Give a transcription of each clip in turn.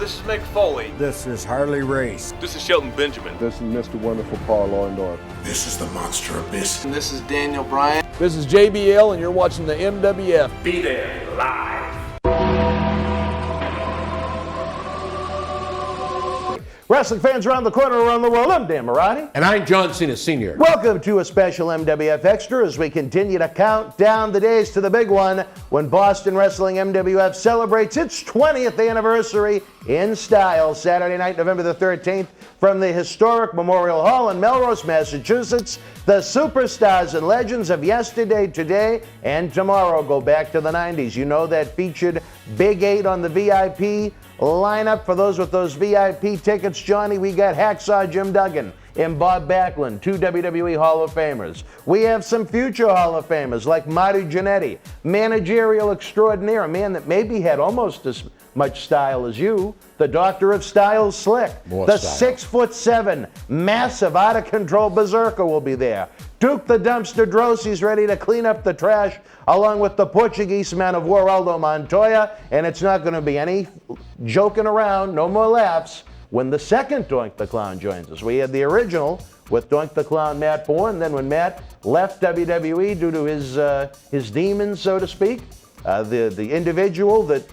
this is Mick Foley. This is Harley Race. This is Shelton Benjamin. This is Mr. Wonderful Paul Orndorff. This is the Monster Abyss. And this is Daniel Bryan. This is JBL, and you're watching the MWF. Be there, live. Wrestling fans around the corner, around the world, I'm Dan Mirade. And I'm John Cena Sr. Welcome to a special MWF Extra as we continue to count down the days to the big one when Boston Wrestling MWF celebrates its 20th anniversary in style. Saturday night, November the 13th, from the historic Memorial Hall in Melrose, Massachusetts. The superstars and legends of yesterday, today, and tomorrow go back to the 90's. You know that featured Big 8 on the VIP lineup. For those with those VIP tickets, Johnny, we got Hacksaw Jim Duggan and Bob Backlund, two WWE Hall of Famers. We have some future Hall of Famers like Marty Jannetty, managerial extraordinaire, a man that maybe had almost as much style as you, the Doctor of Style Slick. The 6'7", massive, out-of-control Berzerker will be there. Duke the Dumpster Droese ready to clean up the trash, along with the Portuguese man of war, Aldo Montoya, and it's not going to be any joking around, no more laughs, when the second Doink the Clown joins us. We had the original with Doink the Clown Matt Bourne, then when Matt left WWE due to his demons, so to speak, the individual that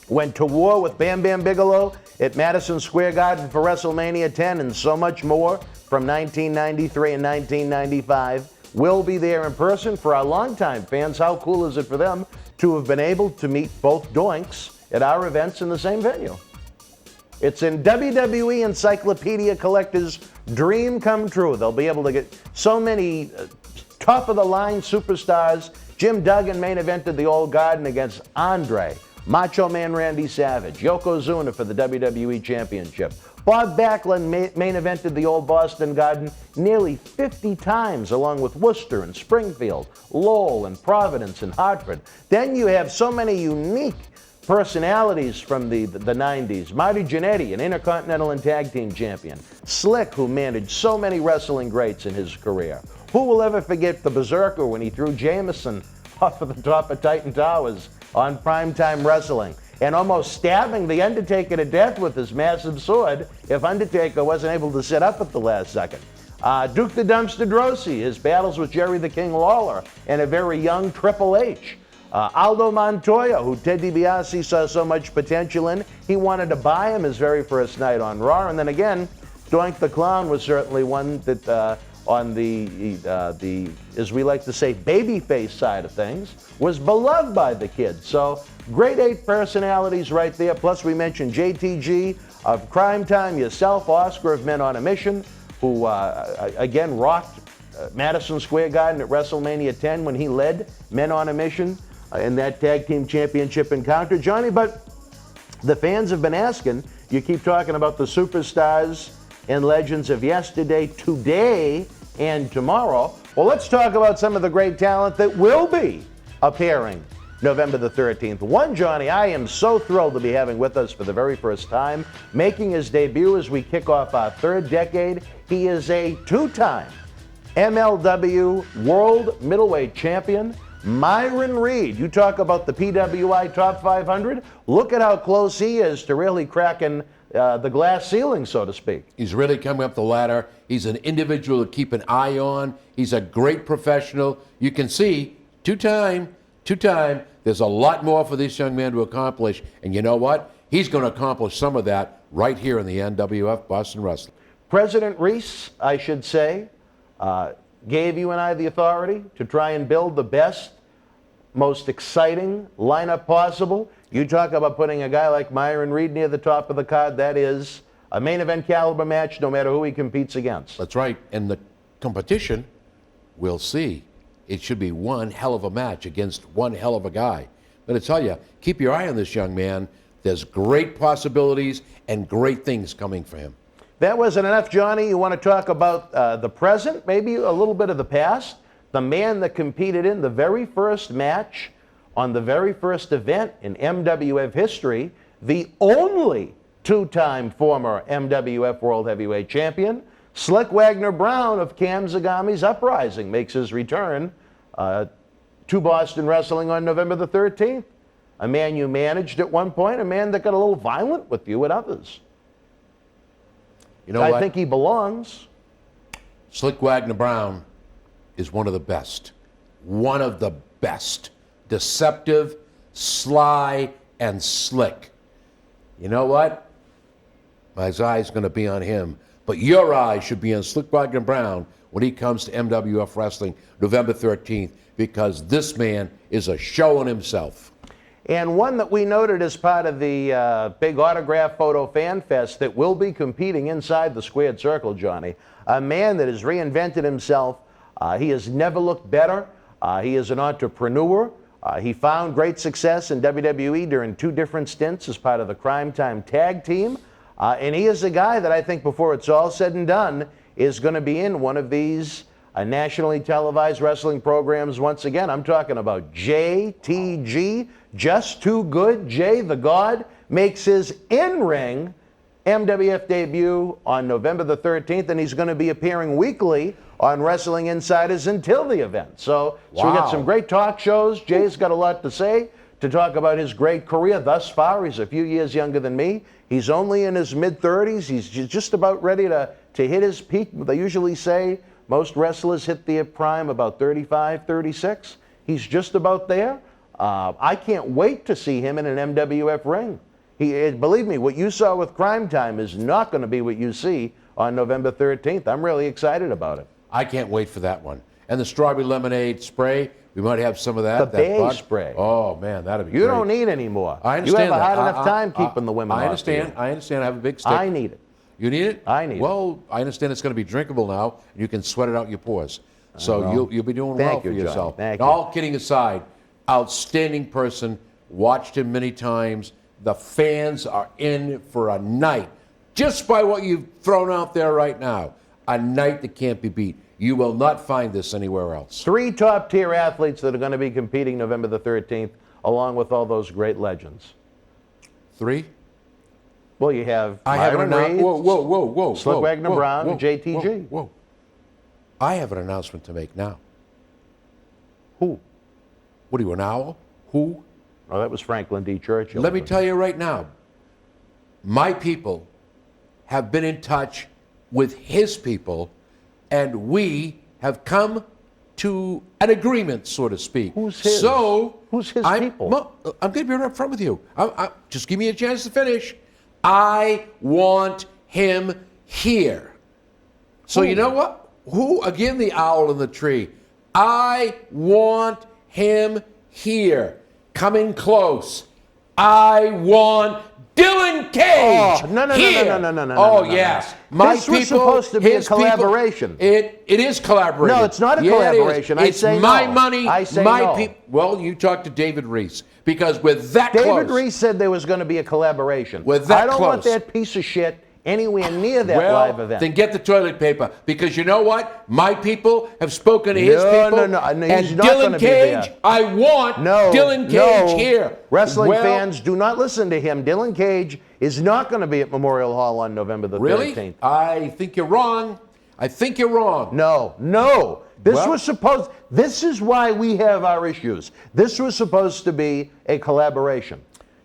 went to war with Bam Bam Bigelow at Madison Square Garden for WrestleMania 10 and so much more from 1993 and 1995. We'll be there in person. For our longtime fans, how cool is it for them to have been able to meet both Doinks at our events in the same venue? It's in WWE Encyclopedia Collector's dream come true. They'll be able to get so many top-of-the-line superstars. Jim Duggan main evented the Old Garden against Andre, Macho Man Randy Savage, Yokozuna for the WWE Championship. Bob Backlund main evented the Old Boston Garden nearly 50 times, along with Worcester and Springfield, Lowell and Providence and Hartford. Then you have so many unique personalities from the 90's. Marty Jannetty, an Intercontinental and Tag Team Champion. Slick, who managed so many wrestling greats in his career. Who will ever forget the Berzerker when he threw Jameson off of the top of Titan Towers on Primetime Wrestling, and almost stabbing The Undertaker to death with his massive sword if Undertaker wasn't able to sit up at the last second. Duke the Dumpster Droese, his battles with Jerry the King Lawler and a very young Triple H. Aldo Montoya, who Ted DiBiase saw so much potential in, he wanted to buy him his very first night on Raw. And then again, Doink the Clown was certainly one that on the as we like to say, babyface side of things, was beloved by the kids. So great 8 personalities right there. Plus we mentioned JTG of Cryme Time, yourself, Oscar of Men on a Mission, who again rocked Madison Square Garden at WrestleMania 10 when he led Men on a Mission in that tag team championship encounter. Johnny, but the fans have been asking, you keep talking about the superstars and legends of yesterday, today, and tomorrow. Well, let's talk about some of the great talent that will be appearing November the 13th. One, Johnny, I am so thrilled to be having with us for the very first time, making his debut as we kick off our third decade. He is a 2-time MLW World Middleweight Champion, Myron Reed. You talk about the PWI Top 500. Look at how close he is to really cracking the glass ceiling, so to speak. He's really coming up the ladder. He's an individual to keep an eye on. He's a great professional. You can see, two-time. There's a lot more for this young man to accomplish. And you know what? He's going to accomplish some of that right here in the NWF Boston Wrestling. President Reese, I should say, gave you and I the authority to try and build the best, most exciting lineup possible. You talk about putting a guy like Myron Reed near the top of the card. That is a main event caliber match no matter who he competes against. That's right. And the competition, we'll see. It should be one hell of a match against one hell of a guy. But I tell you, keep your eye on this young man. There's great possibilities and great things coming for him. That wasn't enough, Johnny. You want to talk about the present, maybe a little bit of the past? The man that competed in the very first match on the very first event in MWF history, the only 2-time former MWF World Heavyweight Champion, Slick Wagner Brown of Cam Zagami's Uprising, makes his return to Boston Wrestling on November the 13th. a man you managed at one point, a man that got a little violent with you at others. You know I what? think he belongs. Slick Wagner Brown is one of the best. One of the best. Deceptive, sly, and slick. You know what? My eye's going to be on him. But your eye should be on Slick Wagner Brown when he comes to MWF Wrestling November 13th, because this man is a show in himself. And one that we noted as part of the big autograph photo fan fest that will be competing inside the squared circle, Johnny. A man that has reinvented himself. He has never looked better. He is an entrepreneur. He found great success in WWE during 2 different stints as part of the Cryme Time tag team. And he is a guy that I think before it's all said and done is going to be in one of these nationally televised wrestling programs once again. I'm talking about JTG, Just Too Good. Jay the God makes his in-ring MWF debut on November the 13th, and he's going to be appearing weekly on Wrestling Insiders until the event. So we got some great talk shows. Jay's got a lot to say, to talk about his great career thus far. He's a few years younger than me. He's only in his mid-30s. He's just about ready to hit his peak. They usually say most wrestlers hit their prime about 35, 36. He's just about there. I can't wait to see him in an MWF ring. Believe me, what you saw with Cryme Time is not going to be what you see on November 13th. I'm really excited about it. I can't wait for that one. And the strawberry lemonade spray, we might have some of that. The Bay spray. Oh, man, that'd be great. You don't need any more. I understand You have a hard that. enough time keeping the women I off understand. you. I understand. I have a big stick. I need it. You need it? I need it. Well, I understand it's going to be drinkable now, and you can sweat it out your pores. So you'll be doing well for yourself. Thank and you. all kidding aside, outstanding person. Watched him many times. The fans are in for a night, just by what you've thrown out there right now. A night that can't be beat. You will not find this anywhere else. 3 top-tier athletes that are going to be competing November the 13th, along with all those great legends. 3? Well, you have I have Myron an Reed, whoa. Slick Wagner Brown, and JTG. Whoa. I have an announcement to make now. Who? What are you, an owl? Who? Oh, that was Franklin D. Churchill. Let me tell you right now, my people have been in touch with his people, and we have come to an agreement, so to speak. Who's his? So, Who's his people? Well, I'm going to be right up front with you. Just give me a chance to finish. I want him here. So you know what? Who? Again, the owl in the tree. I want him here. Coming close. I want Dylan Cage. Oh, no. Oh, yes. My This was people, supposed to be a his people, collaboration. It is collaborated. No, it's not a Yeah, collaboration. It is. I say It's my no. money, I say my no. people. Well, you talk to David Reese, because with that David close. Reese said there was going to be a collaboration. With that I don't want close. that piece of shit anywhere near that Well, live event. then get the toilet paper, because you know what? My people have spoken to his people. No, and he's not Dylan gonna be Cage, there. I want Dylan Cage here. Wrestling Well, fans, do not listen to him. Dylan Cage is not going to be at Memorial Hall on November the 13th. Really? I think you're wrong. I think you're wrong. No. This is why we have our issues. This was supposed to be a collaboration.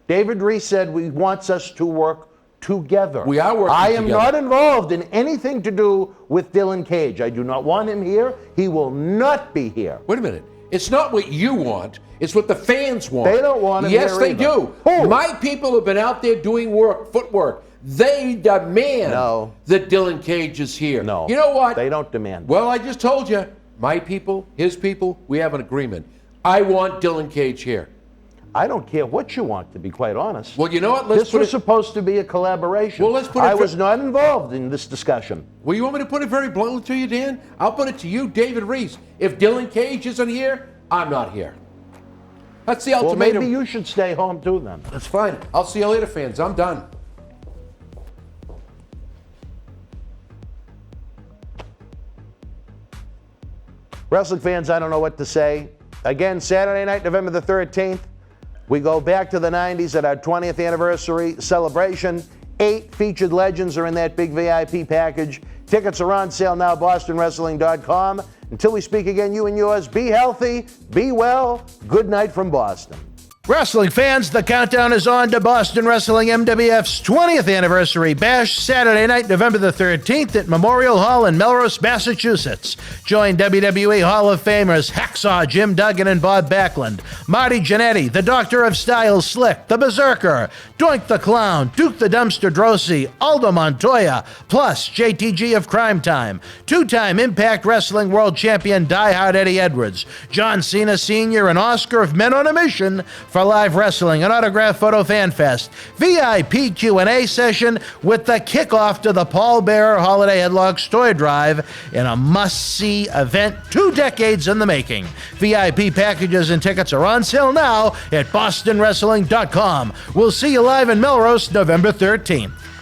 David Reese said he wants us to work together. We are working I am together. not involved in anything to do with Dylan Cage. I do not want him here. He will not be here. Wait a minute. It's not what you want. It's what the fans want. They don't want him Yes, here they either. do. Who? My people have been out there doing work, footwork. They demand that Dylan Cage is here. No. You know what? They don't demand. Well, I just told you. My people, his people, we have an agreement. I want Dylan Cage here. I don't care what you want, to be quite honest. Well, you know what? This was supposed to be a collaboration. Well, let's put it I was not involved in this discussion. Well, you want me to put it very bluntly to you, Dan? I'll put it to you, David Reese. If Dylan Cage isn't here, I'm not here. That's the Well, ultimatum. maybe you should stay home too then. That's fine. I'll see you later, fans. I'm done. Wrestling fans, I don't know what to say. Again, Saturday night, November the 13th, we go back to the 90s at our 20th anniversary celebration. 8 featured legends are in that big VIP package. Tickets are on sale now, bostonwrestling.com. Until we speak again, you and yours, be healthy, be well. Good night from Boston. Wrestling fans, the countdown is on to Boston Wrestling MWF's 20th anniversary bash Saturday night, November the 13th at Memorial Hall in Melrose, Massachusetts. Join WWE Hall of Famers Hacksaw, Jim Duggan, and Bob Backlund, Marty Jannetty, the Doctor of Style Slick, the Berzerker, Doink The Clown, Duke the Dumpster Droese, Aldo Montoya, plus JTG of Cryme Time, two-time Impact Wrestling World Champion Die Hard Eddie Edwards, Cena Sr, and Oscar of Men on a Mission for live wrestling and autograph photo fan fest, VIP Q&A session with the kickoff to the Paul Bearer Holiday Headlocks Toy Drive in a must-see event 2 decades in the making. VIP packages and tickets are on sale now at bostonwrestling.com. We'll see you live in Melrose November 13th.